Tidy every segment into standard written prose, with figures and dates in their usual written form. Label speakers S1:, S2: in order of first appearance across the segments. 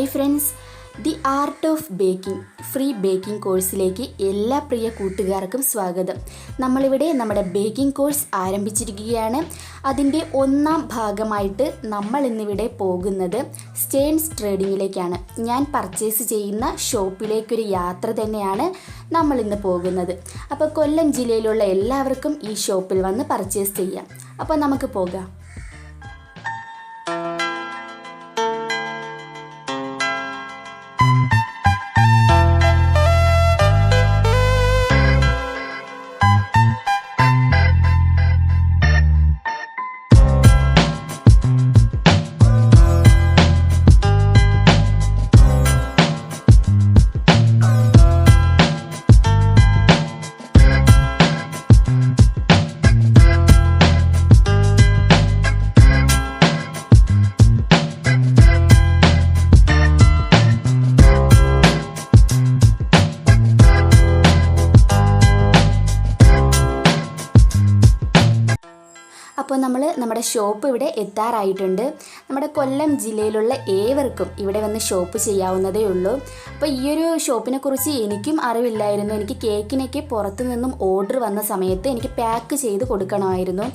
S1: Hi friends, the art of baking free baking കോഴ്സിലേക്ക് എല്ലാ പ്രിയ കൂട്ടുകാർക്കും സ്വാഗതം. നമ്മളിവിടെ നമ്മുടെ ബേക്കിംഗ് കോഴ്സ് ആരംഭിച്ചിരിക്കുകയാണ്. അതിൻ്റെ ഒന്നാം ഭാഗമായിട്ട് നമ്മൾ ഇന്നിവിടെ പോകുന്നത് സ്റ്റേൺസ് ട്രേഡിങ്ങിലേക്കാണ്. ഞാൻ പർച്ചേസ് ചെയ്യുന്ന ഷോപ്പിലേക്കൊരു യാത്ര തന്നെയാണ് നമ്മൾ ഇന്ന് പോകുന്നത്. അപ്പോൾ കൊല്ലം ജില്ലയിലുള്ള എല്ലാവർക്കും ഈ ഷോപ്പിൽ വന്ന് പർച്ചേസ് ചെയ്യാം. അപ്പോൾ നമുക്ക് പോകാം. അപ്പോൾ നമ്മുടെ ഷോപ്പ് ഇവിടെ എത്താറായിട്ടുണ്ട്. നമ്മുടെ കൊല്ലം ജില്ലയിലുള്ള ഏവർക്കും ഇവിടെ വന്ന് ഷോപ്പ് ചെയ്യാവുന്നതേ ഉള്ളൂ. അപ്പോൾ ഈ ഒരു ഷോപ്പിനെ കുറിച്ച് എനിക്കും അറിവില്ലായിരുന്നു. എനിക്ക് കേക്കിനൊക്കെ പുറത്തു നിന്നും ഓർഡർ വന്ന സമയത്ത് എനിക്ക് പാക്ക് ചെയ്ത് കൊടുക്കണമായിരുന്നു.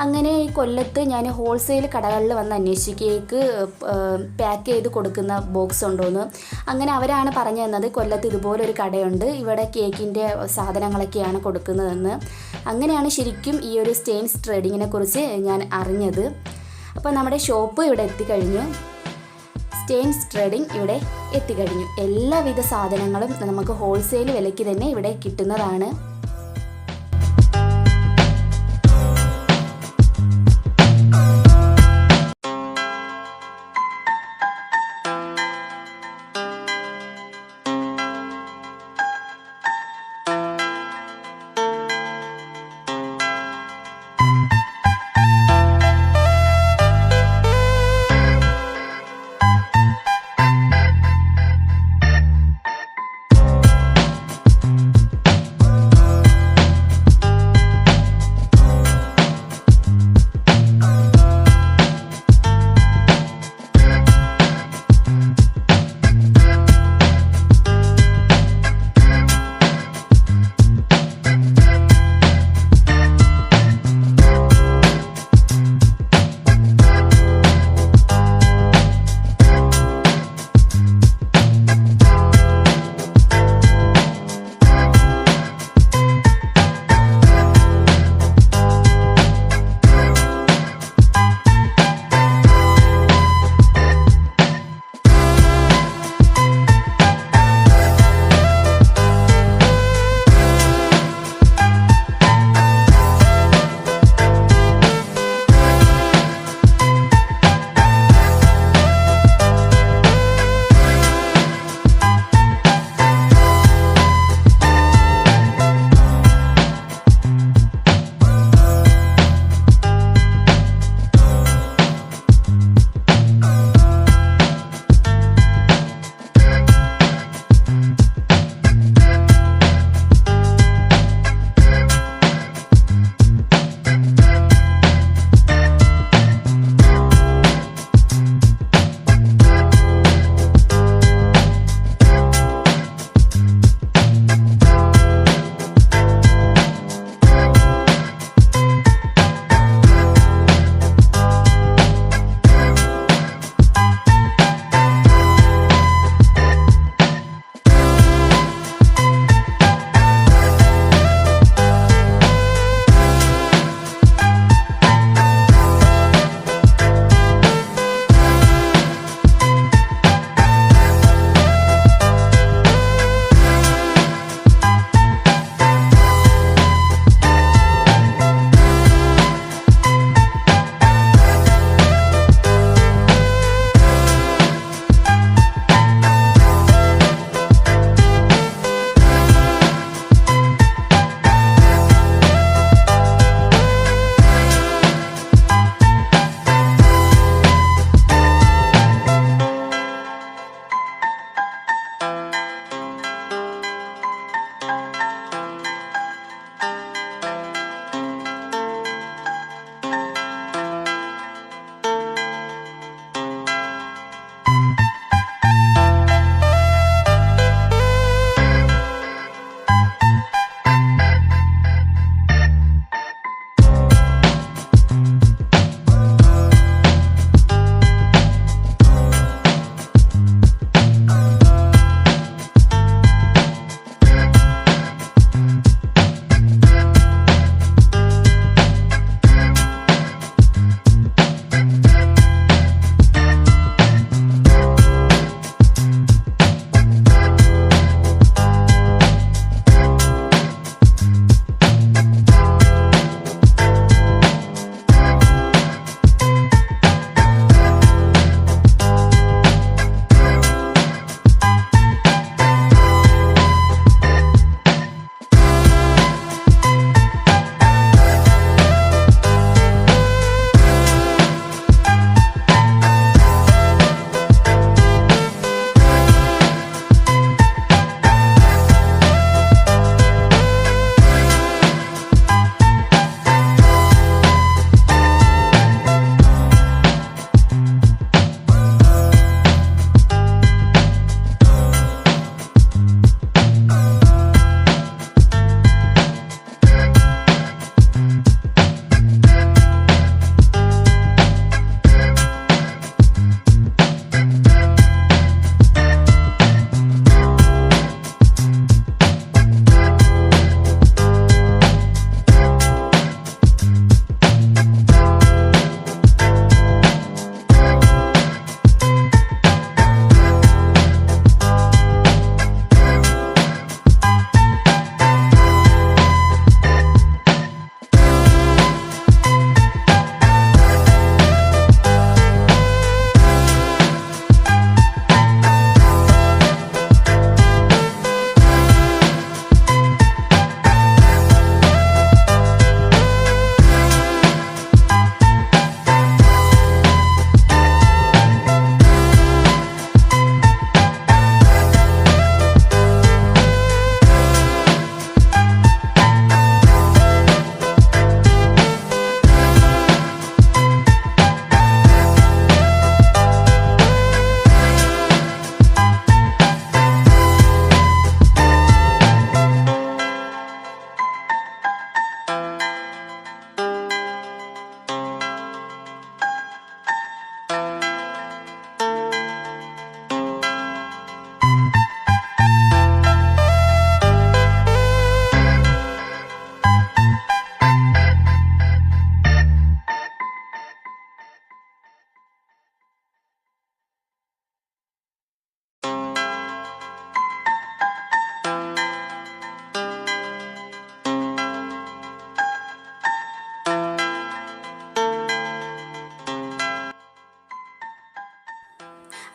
S1: അങ്ങനെ ഈ കൊല്ലത്ത് ഞാൻ ഹോൾസെയിൽ കടകളിൽ വന്ന് അന്വേഷിച്ച് കേക്ക് പാക്ക് ചെയ്ത് കൊടുക്കുന്ന ബോക്സ് ഉണ്ടോയെന്ന്. അങ്ങനെ അവരാണ് പറഞ്ഞു തന്നത് കൊല്ലത്ത് ഇതുപോലൊരു കടയുണ്ട്, ഇവിടെ കേക്കിൻ്റെ സാധനങ്ങളൊക്കെയാണ് കൊടുക്കുന്നതെന്ന്. അങ്ങനെയാണ് ശരിക്കും ഈ ഒരു സ്റ്റേൺസ് ട്രേഡിങ്ങിനെ കുറിച്ച് ഞാൻ അറിഞ്ഞത്. അപ്പോൾ നമ്മുടെ ഷോപ്പ് ഇവിടെ എത്തിക്കഴിഞ്ഞു. സ്റ്റേൺസ് ട്രേഡിംഗ് ഇവിടെ എത്തിക്കഴിഞ്ഞു. എല്ലാവിധ സാധനങ്ങളും നമുക്ക് ഹോൾസെയിൽ വിലയ്ക്ക് തന്നെ ഇവിടെ കിട്ടുന്നതാണ്.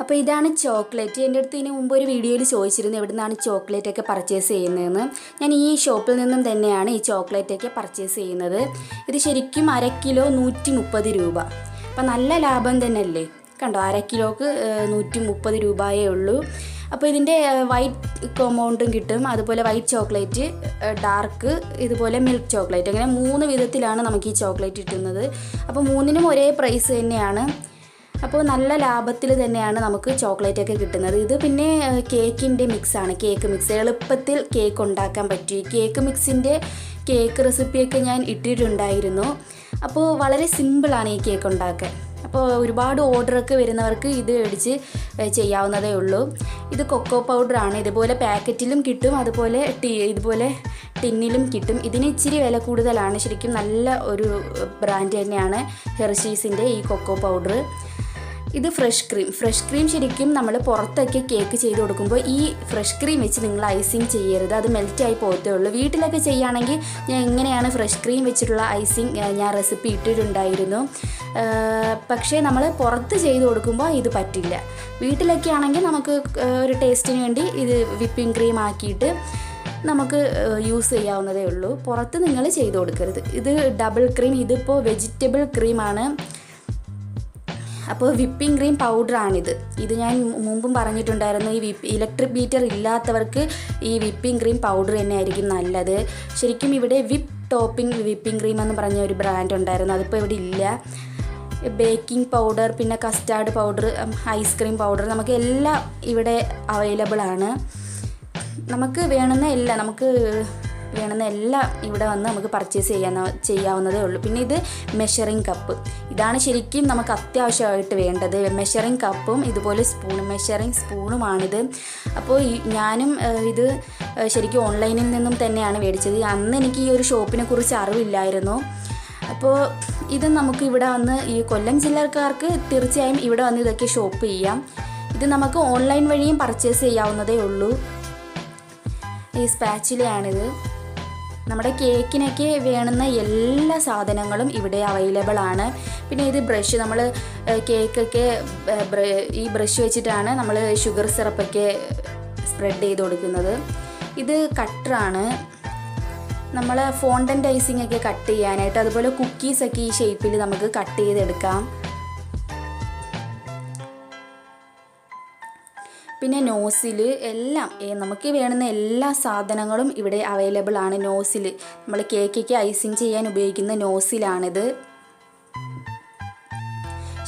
S1: അപ്പോൾ ഇതാണ് ചോക്ലേറ്റ്. എൻ്റെ അടുത്ത് ഇതിന് മുമ്പ് ഒരു വീഡിയോയിൽ ചോദിച്ചിരുന്നു എവിടെ നിന്നാണ് ചോക്ലേറ്റൊക്കെ പർച്ചേസ് ചെയ്യുന്നതെന്ന്. ഞാൻ ഈ ഷോപ്പിൽ നിന്നും തന്നെയാണ് ഈ ചോക്ലേറ്റൊക്കെ പർച്ചേസ് ചെയ്യുന്നത്. ഇത് ശരിക്കും 1/2 കിലോ 130 രൂപ. അപ്പോൾ നല്ല ലാഭം തന്നെയല്ലേ. കണ്ടോ, 1/2 കിലോക്ക് 130 രൂപയേ ഉള്ളൂ. അപ്പോൾ ഇതിൻ്റെ വൈറ്റ് കോമ്പൗണ്ടും കിട്ടും, അതുപോലെ വൈറ്റ് ചോക്ലേറ്റ്, ഡാർക്ക്, ഇതുപോലെ മിൽക്ക് ചോക്ലേറ്റ്, അങ്ങനെ 3 വിധത്തിലാണ് നമുക്ക് ഈ ചോക്ലേറ്റ് കിട്ടുന്നത്. അപ്പോൾ 3നും ഒരേ പ്രൈസ് തന്നെയാണ്. അപ്പോൾ നല്ല ലാഭത്തിൽ തന്നെയാണ് നമുക്ക് ചോക്ലേറ്റൊക്കെ കിട്ടുന്നത്. ഇത് പിന്നെ കേക്കിൻ്റെ മിക്സാണ്, കേക്ക് മിക്സ്. എളുപ്പത്തിൽ കേക്ക് ഉണ്ടാക്കാൻ പറ്റി. കേക്ക് മിക്സിൻ്റെ കേക്ക് റെസിപ്പിയൊക്കെ ഞാൻ ഇട്ടിട്ടുണ്ടായിരുന്നു. അപ്പോൾ വളരെ സിമ്പിളാണ് ഈ കേക്ക് ഉണ്ടാക്കാൻ. അപ്പോൾ ഒരുപാട് ഓർഡറൊക്കെ വരുന്നവർക്ക് ഇത് മേടിച്ച് ചെയ്യാവുന്നതേ ഉള്ളൂ. ഇത് കൊക്കോ പൗഡറാണ്. ഇതുപോലെ പാക്കറ്റിലും കിട്ടും, അതുപോലെ ഇതുപോലെ ടിന്നിലും കിട്ടും. ഇതിന് ഇച്ചിരി വില കൂടുതലാണ്. ശരിക്കും നല്ല ഒരു ബ്രാൻഡ് തന്നെയാണ് ഹെർഷീസിൻ്റെ ഈ കൊക്കോ പൗഡർ. ഇത് ഫ്രഷ് ക്രീം ശരിക്കും നമ്മൾ പുറത്തൊക്കെ കേക്ക് ചെയ്ത് കൊടുക്കുമ്പോൾ ഈ ഫ്രഷ് ക്രീം വെച്ച് നിങ്ങൾ ഐസിങ് ചെയ്യരുത്, അത് മെൽറ്റായി പോകത്തേ ഉള്ളൂ. വീട്ടിലൊക്കെ ചെയ്യുകയാണെങ്കിൽ ഞാൻ എങ്ങനെയാണ് ഫ്രഷ് ക്രീം വെച്ചിട്ടുള്ള ഐസിങ് ഞാൻ റെസിപ്പി ഇട്ടിട്ടുണ്ടായിരുന്നു. പക്ഷേ നമ്മൾ പുറത്ത് ചെയ്ത് കൊടുക്കുമ്പോൾ ഇത് പറ്റില്ല. വീട്ടിലൊക്കെ ആണെങ്കിൽ നമുക്ക് ഒരു ടേസ്റ്റിന് വേണ്ടി ഇത് വിപ്പിംഗ് ക്രീം ആക്കിയിട്ട് നമുക്ക് യൂസ് ചെയ്യാവുന്നതേ ഉള്ളൂ. പുറത്ത് നിങ്ങൾ ചെയ്ത് കൊടുക്കരുത്. ഇത് ഡബിൾ ക്രീം, ഇതിപ്പോൾ വെജിറ്റബിൾ ക്രീമാണ്. അപ്പോൾ വിപ്പിംഗ് ക്രീം പൗഡറാണിത്. ഇത് ഞാൻ മുമ്പും പറഞ്ഞിട്ടുണ്ടായിരുന്നു, ഈ ഇലക്ട്രിക് ബീറ്റർ ഇല്ലാത്തവർക്ക് ഈ വിപ്പിംഗ് ക്രീം പൗഡർ തന്നെ ആയിരിക്കും നല്ലത്. ശരിക്കും ഇവിടെ ടോപ്പിംഗ് വിപ്പിംഗ് ക്രീം എന്ന് പറഞ്ഞ ഒരു ബ്രാൻഡ് ഉണ്ടായിരുന്നു, അതിപ്പോൾ ഇവിടെ ഇല്ല. ബേക്കിംഗ് പൗഡർ, പിന്നെ കസ്റ്റാർഡ് പൗഡർ, ഐസ്ക്രീം പൗഡർ, നമുക്ക് എല്ലാം ഇവിടെ അവൈലബിൾ ആണ്. നമുക്ക് വേണമെന്ന എല്ലാം ഇവിടെ വന്ന് നമുക്ക് പർച്ചേസ് ചെയ്യാവുന്നതേ ഉള്ളൂ. പിന്നെ ഇത് മെഷറിംഗ് കപ്പ്, ഇതാണ് ശരിക്കും നമുക്ക് അത്യാവശ്യമായിട്ട് വേണ്ടത്. മെഷറിംഗ് കപ്പും ഇതുപോലെ മെഷറിംഗ് സ്പൂണുമാണിത്. അപ്പോൾ ഞാനും ഇത് ശരിക്കും ഓൺലൈനിൽ നിന്നും തന്നെയാണ് മേടിച്ചത്. അന്ന് എനിക്ക് ഈ ഒരു ഷോപ്പിനെ കുറിച്ച് അറിവില്ലായിരുന്നു. അപ്പോൾ ഇത് നമുക്ക് ഇവിടെ വന്ന് ഈ കൊല്ലം ജില്ലക്കാർക്ക് തീർച്ചയായും ഇവിടെ വന്ന് ഇതൊക്കെ ഷോപ്പ് ചെയ്യാം. ഇത് നമുക്ക് ഓൺലൈൻ വഴിയും പർച്ചേസ് ചെയ്യാവുന്നതേ ഉള്ളൂ. ഈ സ്പാച്ചിലയാണിത്. നമ്മുടെ കേക്കിനൊക്കെ വേണ്ടുന്ന എല്ലാ സാധനങ്ങളും ഇവിടെ അവൈലബിൾ ആണ്. പിന്നെ ഇത് ബ്രഷ്, നമ്മൾ കേക്കൊക്കെ ഈ ബ്രഷ് വെച്ചിട്ടാണ് നമ്മൾ ഷുഗർ സിറപ്പൊക്കെ സ്പ്രെഡ് ചെയ്ത് കൊടുക്കുന്നത്. ഇത് കട്ടറാണ്, നമ്മൾ ഫോണ്ടൻ്റ് ഐസിങ് ഒക്കെ കട്ട് ചെയ്യാനായിട്ട്, അതുപോലെ കുക്കീസൊക്കെ ഈ ഷേപ്പിൽ നമുക്ക് കട്ട് ചെയ്തെടുക്കാം. പിന്നെ നോസിൽ, എല്ലാം നമുക്ക് വേണ്ടുന്ന എല്ലാ സാധനങ്ങളും ഇവിടെ അവൈലബിൾ ആണ്. നോസിൽ, നമ്മൾ കേക്കൊക്കെ ഐസിങ് ചെയ്യാൻ ഉപയോഗിക്കുന്ന നോസിലാണിത്.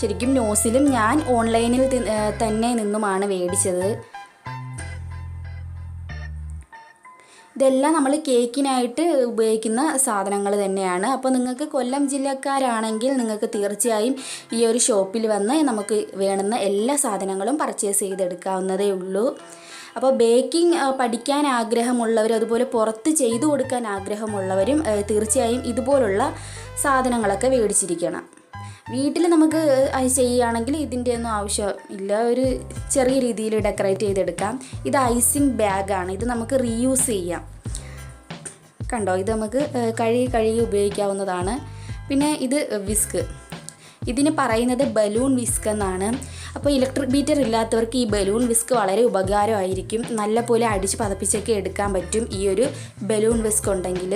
S1: ശരിക്കും നോസിലും ഞാൻ ഓൺലൈനിൽ തന്നെ നിന്നുമാണ് മേടിച്ചത്. ഇതെല്ലാം നമ്മൾ കേക്കിനായിട്ട് ഉപയോഗിക്കുന്ന സാധനങ്ങൾ തന്നെയാണ്. അപ്പോൾ നിങ്ങൾക്ക് കൊല്ലം ജില്ലക്കാരാണെങ്കിൽ നിങ്ങൾക്ക് തീർച്ചയായും ഈ ഒരു ഷോപ്പിൽ വന്ന് നമുക്ക് വേണ്ടുന്ന എല്ലാ സാധനങ്ങളും പർച്ചേസ് ചെയ്തെടുക്കാവുന്നതേ ഉള്ളൂ. അപ്പോൾ ബേക്കിംഗ് പഠിക്കാൻ ആഗ്രഹമുള്ളവരും അതുപോലെ പുറത്ത് ചെയ്തു കൊടുക്കാൻ ആഗ്രഹമുള്ളവരും തീർച്ചയായും ഇതുപോലുള്ള സാധനങ്ങളൊക്കെ മേടിച്ചിരിക്കണം. വീട്ടിൽ നമുക്ക് ചെയ്യുകയാണെങ്കിൽ ഇതിൻ്റെ ഒന്നും ആവശ്യമില്ല, ഒരു ചെറിയ രീതിയിൽ ഡെക്കറേറ്റ് ചെയ്തെടുക്കാം. ഇത് ഐസിങ് ബാഗാണ്, ഇത് നമുക്ക് റീയൂസ് ചെയ്യാം. കണ്ടോ, ഇത് നമുക്ക് കഴുകി ഉപയോഗിക്കാവുന്നതാണ്. പിന്നെ ഇത് വിസ്ക്, ഇതിന് പറയുന്നത് ബലൂൺ വിസ്ക് എന്നാണ്. അപ്പോൾ ഇലക്ട്രിക് ബീറ്റർ ഇല്ലാത്തവർക്ക് ഈ ബലൂൺ വിസ്ക് വളരെ ഉപകാരമായിരിക്കും. നല്ല പോലെ അടിച്ച് പതപ്പിച്ചൊക്കെ എടുക്കാൻ പറ്റും ഈ ഒരു ബലൂൺ വിസ്ക് ഉണ്ടെങ്കിൽ.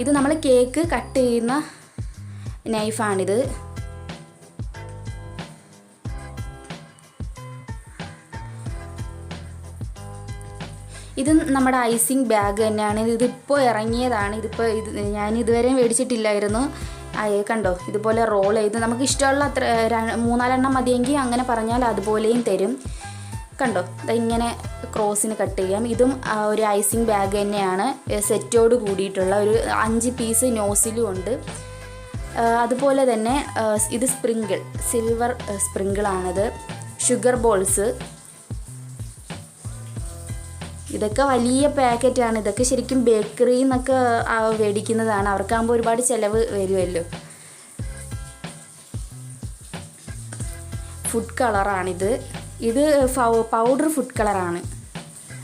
S1: ഇത് നമ്മൾ കേക്ക് കട്ട് ചെയ്യുന്ന നൈഫാണിത്. ഇത് നമ്മുടെ ഐസിങ് ബാഗ് തന്നെയാണ്. ഇതിപ്പോൾ ഇറങ്ങിയതാണ്. ഞാൻ ഇതുവരെ മേടിച്ചിട്ടില്ലായിരുന്നു. കണ്ടോ, ഇതുപോലെ റോൾ ചെയ്ത് നമുക്ക് ഇഷ്ടമുള്ള 3-4 എണ്ണം മതിയെങ്കിൽ അങ്ങനെ പറഞ്ഞാൽ അതുപോലെയും തരും. കണ്ടോ, ഇങ്ങനെ ക്രോസിന് കട്ട് ചെയ്യാം. ഇതും ഒരു ഐസിങ് ബാഗ് തന്നെയാണ്, സെറ്റോട് കൂടിയിട്ടുള്ള ഒരു 5 പീസ് നോസിലും ഉണ്ട്. അതുപോലെ തന്നെ ഇത് സിൽവർ സ്പ്രിങ്കിളാണിത്. ഷുഗർ ബോൾസ്, ഇതൊക്കെ വലിയ പാക്കറ്റാണ്. ഇതൊക്കെ ശരിക്കും ബേക്കറിയിൽ നിന്നൊക്കെ മേടിക്കുന്നതാണ്, അവർക്കാകുമ്പോൾ ഒരുപാട് ചിലവ് വരുമല്ലോ. ഫുഡ് കളറാണിത്. ഇത് പൗഡർ ഫുഡ് കളറാണ്.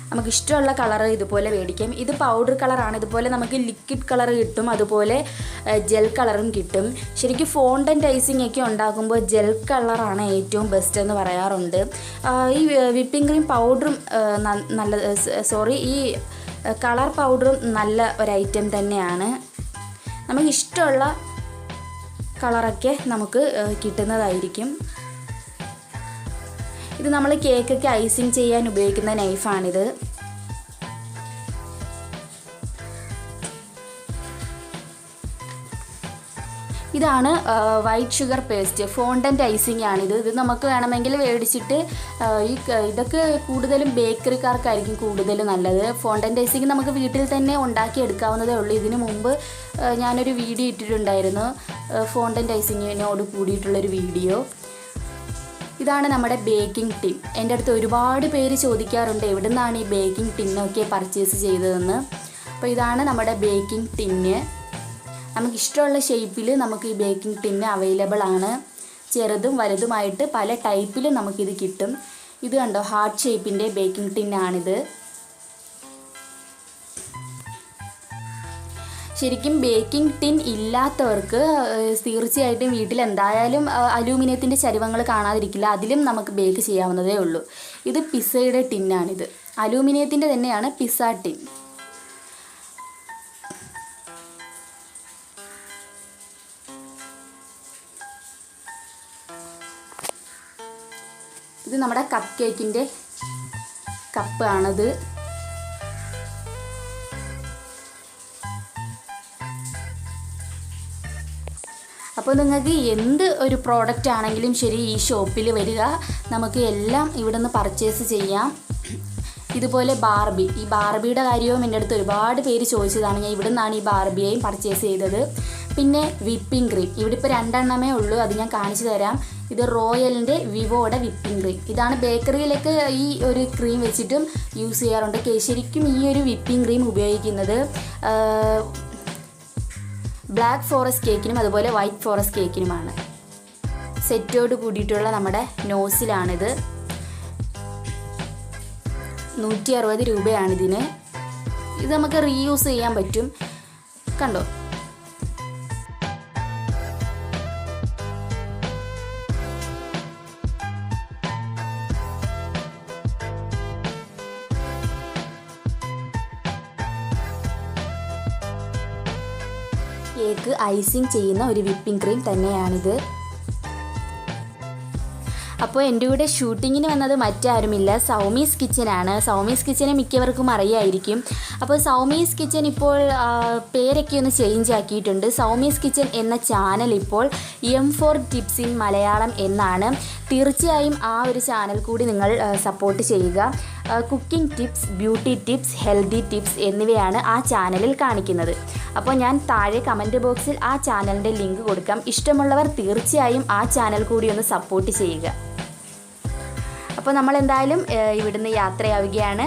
S1: നമുക്കിഷ്ടമുള്ള കളർ ഇതുപോലെ മേടിക്കാം. ഇത് പൗഡർ കളറാണ്. ഇതുപോലെ നമുക്ക് ലിക്വിഡ് കളർ കിട്ടും, അതുപോലെ ജെൽ കളറും കിട്ടും. ശരിക്കും ഫോണ്ടൻ്റ് ഐസിങ് ഒക്കെ ഉണ്ടാക്കുമ്പോൾ ജെൽ കളറാണ് ഏറ്റവും ബെസ്റ്റ് എന്ന് പറയാറുണ്ട്. ഈ വിപ്പിംഗ് ക്രീം പൗഡറും ഈ കളർ പൗഡറും നല്ല ഒരു ഐറ്റം തന്നെയാണ്. നമുക്കിഷ്ടമുള്ള കളറൊക്കെ നമുക്ക് കിട്ടുന്നതായിരിക്കും. ഇത് നമ്മൾ കേക്കൊക്കെ ഐസിങ് ചെയ്യാൻ ഉപയോഗിക്കുന്ന നൈഫാണിത്. ഇതാണ് white sugar paste, fondant icing ആണിത്. ഇത് നമുക്ക് വേണമെങ്കിൽ മേടിച്ചിട്ട് ഇതൊക്കെ കൂടുതലും ബേക്കറിക്കാർക്കായിരിക്കും കൂടുതൽ നല്ലത്. ഫോണ്ടൻ്റ് ഐസിങ് നമുക്ക് വീട്ടിൽ തന്നെ ഉണ്ടാക്കി എടുക്കാവുന്നതേ ഉള്ളൂ. ഇതിനു മുമ്പ് ഞാനൊരു വീഡിയോ ഇട്ടിട്ടുണ്ടായിരുന്നു, ഫോണ്ടൻ്റ് ഐസിങ്ങിനോട് കൂടിയിട്ടുള്ളൊരു വീഡിയോ. ഇതാണ് നമ്മുടെ ബേക്കിംഗ് ടിൻ. എൻ്റെ അടുത്ത് ഒരുപാട് പേര് ചോദിക്കാറുണ്ട് എവിടെ നിന്നാണ് ഈ ബേക്കിംഗ് ടിന്നൊക്കെ പർച്ചേസ് ചെയ്തതെന്ന്. അപ്പോൾ ഇതാണ് നമ്മുടെ ബേക്കിംഗ് ടിന്ന്. നമുക്കിഷ്ടമുള്ള ഷേപ്പിൽ നമുക്ക് ഈ ബേക്കിംഗ് ടിന്ന് അവൈലബിൾ ആണ്. ചെറുതും വലുതുമായിട്ട് പല ടൈപ്പിലും നമുക്കിത് കിട്ടും. ഇത് കണ്ടോ, ഹാർട്ട് ഷേപ്പിൻ്റെ ബേക്കിംഗ് ടിന്നാണിത്. ശരിക്കും ബേക്കിംഗ് ടിൻ ഇല്ലാത്തവർക്ക് തീർച്ചയായിട്ടും വീട്ടിൽ എന്തായാലും അലൂമിനിയത്തിൻ്റെ ചരുവങ്ങൾ കാണാതിരിക്കില്ല, അതിലും നമുക്ക് ബേക്ക് ചെയ്യാവുന്നതേ ഉള്ളൂ. ഇത് പിസ്സയുടെ ടിന്നാണിത്. അലൂമിനിയത്തിൻ്റെ തന്നെയാണ് പിസ്സ ടിൻ. ഇത് നമ്മുടെ കപ്പ് കേക്കിൻ്റെ കപ്പ് ആണത്. അപ്പോൾ നിങ്ങൾക്ക് എന്ത് ഒരു പ്രോഡക്റ്റ് ആണെങ്കിലും ശരി ഈ ഷോപ്പിൽ വരിക, നമുക്ക് എല്ലാം ഇവിടെ നിന്ന് പർച്ചേസ് ചെയ്യാം. ഇതുപോലെ ഈ ബാർബിയുടെ കാര്യവും എൻ്റെ അടുത്ത് ഒരുപാട് പേര് ചോദിച്ചതാണ്. ഞാൻ ഇവിടെ നിന്നാണ് ഈ ബാർബിയെയും പർച്ചേസ് ചെയ്തത്. പിന്നെ വിപ്പിംഗ് ക്രീം ഇവിടെ ഇപ്പോൾ 2 എണ്ണമേ ഉള്ളൂ, അത് ഞാൻ കാണിച്ചു തരാം. ഇത് റോയലിൻ്റെ വിവോയുടെ വിപ്പിംഗ് ക്രീം. ഇതാണ് ബേക്കറിയിലേക്ക് ഈ ഒരു ക്രീം വെച്ചിട്ടും യൂസ് ചെയ്യാറുണ്ട്. ശരിക്കും ഈ ഒരു വിപ്പിംഗ് ക്രീം ഉപയോഗിക്കുന്നത് ബ്ലാക്ക് ഫോറസ്റ്റ് കേക്കിനും അതുപോലെ വൈറ്റ് ഫോറസ്റ്റ് കേക്കിനുമാണ്. സെറ്റോട് കൂടിയിട്ടുള്ള നമ്മുടെ നോസിലാണിത്. 160 രൂപയാണിതിന്. ഇത് നമുക്ക് റീയൂസ് ചെയ്യാൻ പറ്റും. കണ്ടോ, കേക്ക് ഐസിങ് ചെയ്യുന്ന ഒരു വിപ്പിംഗ് ക്രീം തന്നെയാണിത്. അപ്പോൾ എൻ്റെ കൂടെ ഷൂട്ടിങ്ങിന് വന്നത് മറ്റാരുമില്ല, SumiS കിച്ചനാണ്. SumiS കിച്ചനെ മിക്കവർക്കും അറിയായിരിക്കും. അപ്പോൾ SumiS കിച്ചൻ ഇപ്പോൾ പേരൊക്കെ ഒന്ന് ചേഞ്ച് ആക്കിയിട്ടുണ്ട്. SumiS കിച്ചൻ എന്ന ചാനൽ ഇപ്പോൾ M4 ടിപ്സ് ഇൻ മലയാളം എന്നാണ്. തീർച്ചയായും ആ ഒരു ചാനൽ കൂടി നിങ്ങൾ സപ്പോർട്ട് ചെയ്യുക. Cooking tips, beauty tips, healthy tips എന്നിവയാണ് ആ ചാനലിൽ കാണിക്കുന്നത്. അപ്പോൾ ഞാൻ താഴെ കമൻറ്റ് ബോക്സിൽ ആ ചാനലിൻ്റെ ലിങ്ക് കൊടുക്കാം. ഇഷ്ടമുള്ളവർ തീർച്ചയായും ആ ചാനൽ കൂടി ഒന്ന് സപ്പോർട്ട് ചെയ്യുക. അപ്പോൾ നമ്മൾ എന്തായാലും ഇവിടുന്ന് യാത്രയാവുകയാണ്.